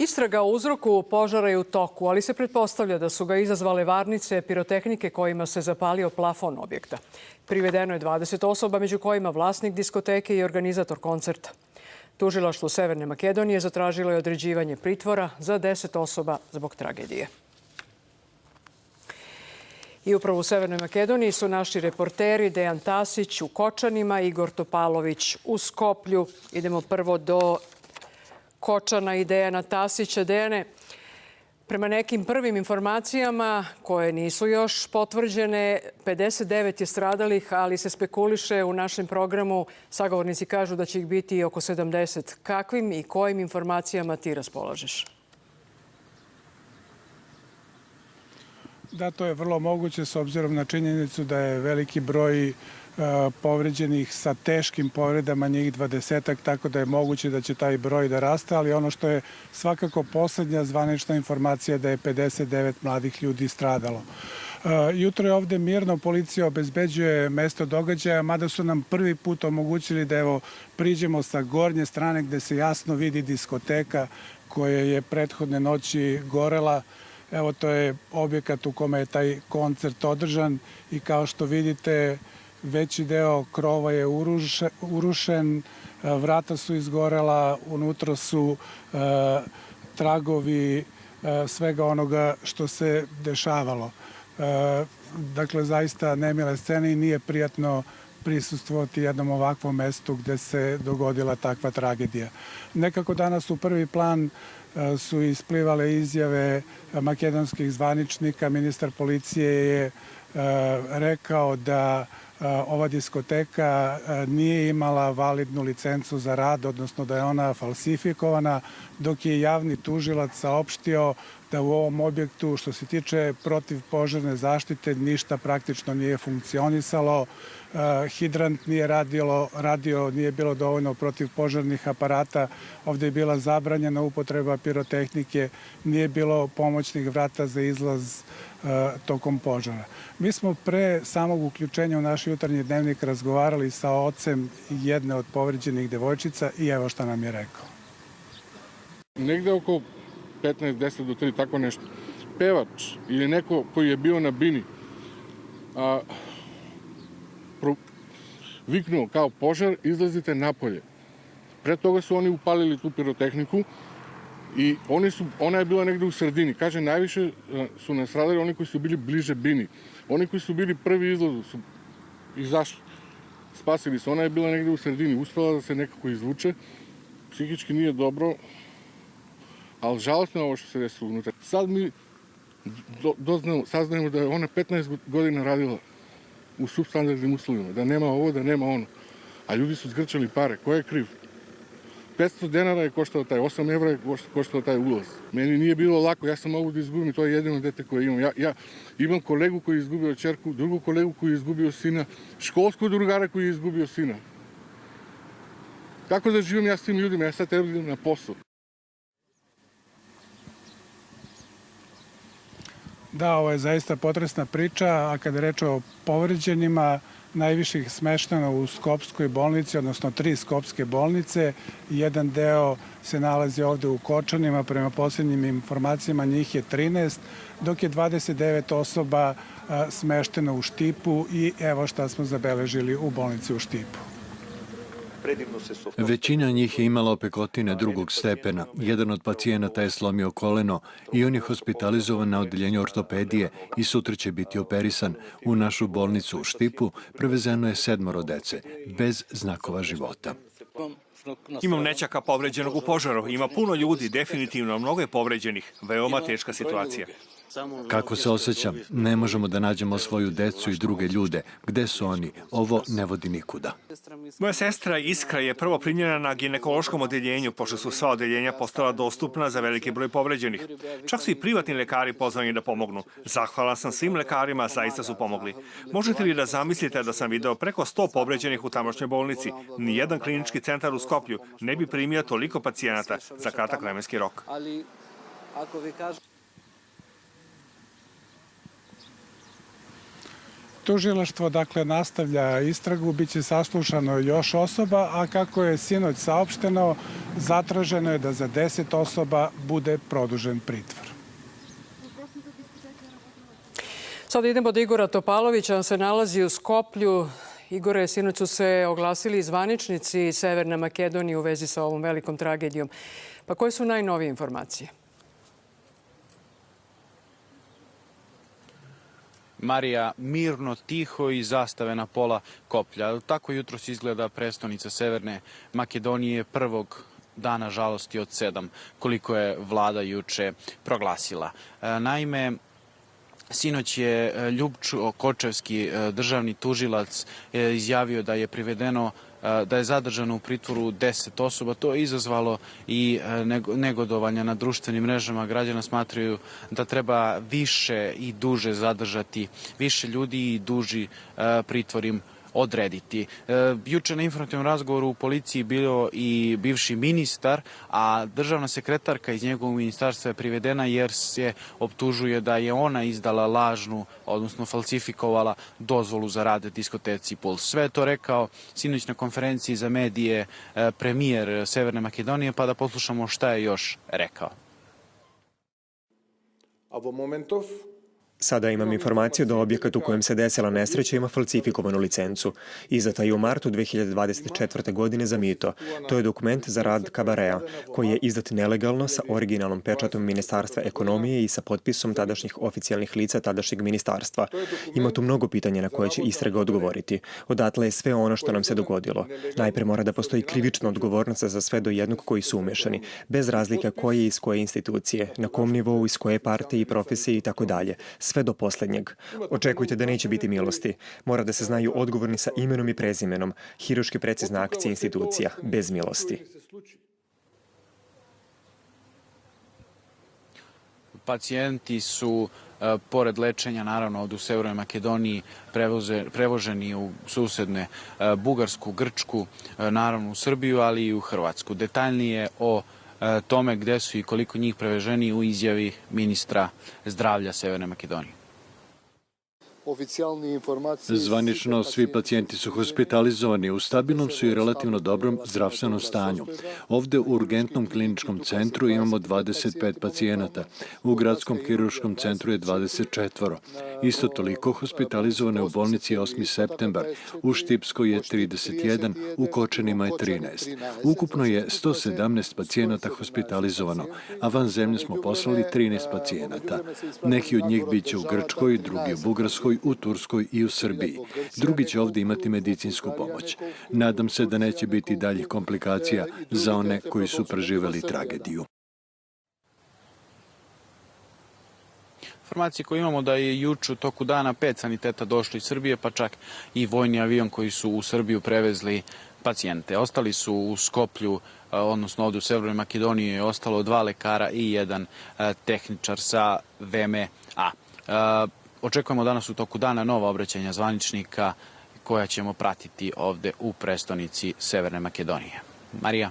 Istraga o uzroku požara je u toku, ali se pretpostavlja da su ga izazvale varnice pirotehnike kojima se zapalio plafon objekta. Privedeno je 20 osoba, među kojima vlasnik diskoteke i organizator koncerta. Tužilaštvo Severne Makedonije zatražilo je određivanje pritvora za 10 osoba zbog tragedije. I upravo u Severnoj Makedoniji su naši reporteri Dejan Tasić u Kočanima, Igor Topalović u Skoplju. Idemo prvo do Kočana i Dejana Tasića. Dejane, prema nekim prvim informacijama koje nisu još potvrđene, 59 je stradalih, ali se spekuliše u našem programu, sagovornici kažu da će ih biti oko 70. Kakvim i kojim informacijama ti raspolažeš? Da, to je vrlo moguće s obzirom na činjenicu da je veliki broj povređenih sa teškim povredama, njih 20-ak, tako da je moguće da će taj broj da raste, ali ono što je svakako poslednja zvanična informacija da je 59 mladih ljudi stradalo. Jutro je ovde mirno, policija obezbeđuje mesto događaja, mada su nam prvi put omogućili da priđemo sa gornje strane gde se jasno vidi diskoteka koja je prethodne noći gorela. Evo, to je objekat u kome je taj koncert održan i kao što vidite, veći deo krova je urušen, vrata su izgorela, unutra su tragovi svega onoga što se dešavalo. Dakle, zaista nemile scene i nije prijatno prisustvovati jednom ovakvom mestu gde se dogodila takva tragedija. Nekako danas u prvi plan su isplivale izjave makedonskih zvaničnika. Ministar policije je rekao da ova diskoteka nije imala validnu licencu za rad, odnosno da je ona falsifikovana, dok je javni tužilac saopštio da u ovom objektu, što se tiče protivpožarne zaštite, ništa praktično nije funkcionisalo. Hidrant nije radio, nije bilo dovoljno protivpožarnih aparata, ovde je bila zabranjena upotreba pirotehnike, nije bilo pomoćnih vrata za izlaz tokom požara. Mi smo pre samog uključenja u naš jutarnji dnevnik razgovarali sa ocem jedne od povređenih devojčica i evo šta nam je rekao. Negde oko 15, 10 do 3, tako nešto. Pevač ili neko koji je bio na bini viknuo kao požar, izlazite napolje. Pre toga su oni upalili tu pirotehniku i ona je bila negde u sredini. Kaže, najviše su nastradali oni koji su bili bliže bini. Oni koji su bili prvi izlazu su izašli. Spasili se. Ona je bila negde u sredini. Uspela da se nekako izvuče. Psihički nije dobro, ali žalostno je ovo što se desilo unutra. Sad mi saznajemo da je ona 15 godina radila u substandardnim uslovima, da nema ovo, da nema ono. A ljudi su zgrčali pare. Ko je kriv? 500 dinara je koštao taj, 8 evra je koštao taj ulaz. Meni nije bilo lako, ja sam mogu da izgubim i to je jedino dete koje imam. Ja imam kolegu koji je izgubio ćerku, drugu kolegu koji je izgubio sina, školskog drugara koji je izgubio sina. Kako da živim ja s tim ljudima? Ja sad treba da idem na posao. Da, ovo je zaista potresna priča, a kada je reč o povređenima, najviše ih smešteno u Skopskoj bolnici, odnosno 3 skopske bolnice. Jedan deo se nalazi ovde u Kočanima, prema posljednjim informacijama njih je 13, dok je 29 osoba smešteno u Štipu i evo šta smo zabeležili u bolnici u Štipu. Većina njih je imala opekotine drugog stepena. Jedan od pacijenata je slomio koleno i on je hospitalizovan na odeljenju ortopedije i sutra će biti operisan. U našu bolnicu u Štipu prevezeno je 7 dece, bez znakova života. Imam nećaka povređenog u požaru. Ima puno ljudi, definitivno, mnogo je povređenih. Veoma teška situacija. Kako se osjećam? Ne možemo da nađemo svoju decu i druge ljude. Gde su oni? Ovo ne vodi nikuda. Moja sestra Iskra je prvo primljena na ginekološkom odeljenju, pošto su sva odeljenja postala dostupna za veliki broj povređenih. Čak su i privatni lekari pozvani da pomognu. Zahvalan sam svim lekarima, zaista su pomogli. Možete li da zamislite da sam video preko 100 povređenih u tamošnjoj bolnici? Nijedan klinički centar u Skoplju ne bi primio toliko pacijenata za kratak vremenski rok. Tužilaštvo dakle nastavlja istragu, biće saslušano još osoba, a kako je sinoć saopšteno, zatraženo je da za 10 osoba bude produžen pritvor. Sada idemo do Igora Topalovića, on se nalazi u Skoplju. Igore, sinoć su se oglasili zvaničnici Severne Makedonije u vezi sa ovom velikom tragedijom. Pa koje su najnovije informacije? Marija, mirno, tiho i zastave na pola koplja. Tako jutros izgleda prestonica Severne Makedonije prvog dana žalosti od 7, koliko je vlada juče proglasila. Naime, sinoć je Ljubčo Kočevski, državni tužilac, izjavio da je privedeno, da je zadržano u pritvoru 10 osoba. To je izazvalo i negodovanja na društvenim mrežama. Građana smatraju da treba više i duže zadržati više ljudi i duži pritvor im odrediti. Juče na informativnom razgovoru u policiji bio i bivši ministar, a državna sekretarka iz njegovog ministarstva je privedena jer se optužuje da je ona izdala lažnu, odnosno falsifikovala dozvolu za rad diskoteci Puls. Sve je to rekao sinoć na konferenciji za medije premijer Severne Makedonije, pa da poslušamo šta je još rekao. Sada imam informaciju da objekat u kojem se desila nesreća ima falsifikovanu licencu. Izdata je u martu 2024. godine za mito. To je dokument za rad kabarea, koji je izdat nelegalno sa originalnom pečatom Ministarstva ekonomije i sa potpisom tadašnjih oficijalnih lica tadašnjeg ministarstva. Ima tu mnogo pitanja na koje će istraga odgovoriti. Odatle je sve ono što nam se dogodilo. Najpre mora da postoji krivična odgovornost za sve do jednog koji su umešani, bez razlika koje i iz koje institucije, na kom nivou, iz koje partije i profesije i tako dalje. Sve do poslednjeg. Očekujte da neće biti milosti. Mora da se znaju odgovorni sa imenom i prezimenom. Hiruški precizna akcija institucija, bez milosti. Pacijenti su, pored lečenja, naravno, ovdje u Severnoj Makedoniji, prevoženi u susedne Bugarsku, Grčku, naravno u Srbiju, ali i u Hrvatsku. Detaljnije o tome gde su i koliko njih preveženi u izjavi ministra zdravlja Severne Makedonije. Zvanično, svi pacijenti su hospitalizovani, u stabilnom su i relativno dobrom zdravstvenom stanju. Ovde u urgentnom kliničkom centru imamo 25 pacijenata, u gradskom hiruškom centru je 24. Isto toliko hospitalizovano je u bolnici 8. septembar, u Štipskoj je 31, u Kočanima je 13. Ukupno je 117 pacijenata hospitalizovano, a van zemlje smo poslali 13 pacijenata. Neki od njih biće u Grčkoj, drugi u Bugarskoj, u Turskoj i u Srbiji. Drugi će ovdje imati medicinsku pomoć. Nadam se da neće biti daljih komplikacija za one koji su preživeli tragediju. Informacije koje imamo da je juče u toku dana 5 saniteta došlo iz Srbije, pa čak i vojni avion koji su u Srbiju prevezli pacijente. Ostali su u Skoplju, odnosno ovdje u Severnoj Makedoniji je ostalo 2 lekara i 1 tehničar sa VMA. Očekujemo danas u toku dana nova obraćanja zvaničnika koja ćemo pratiti ovde u prestonici Severne Makedonije. Marija.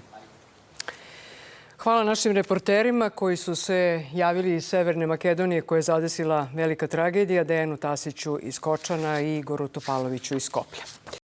Hvala našim reporterima koji su se javili iz Severne Makedonije koje je zadesila velika tragedija, Dejanu Tasiću iz Kočana i Igoru Topaloviću iz Skoplja.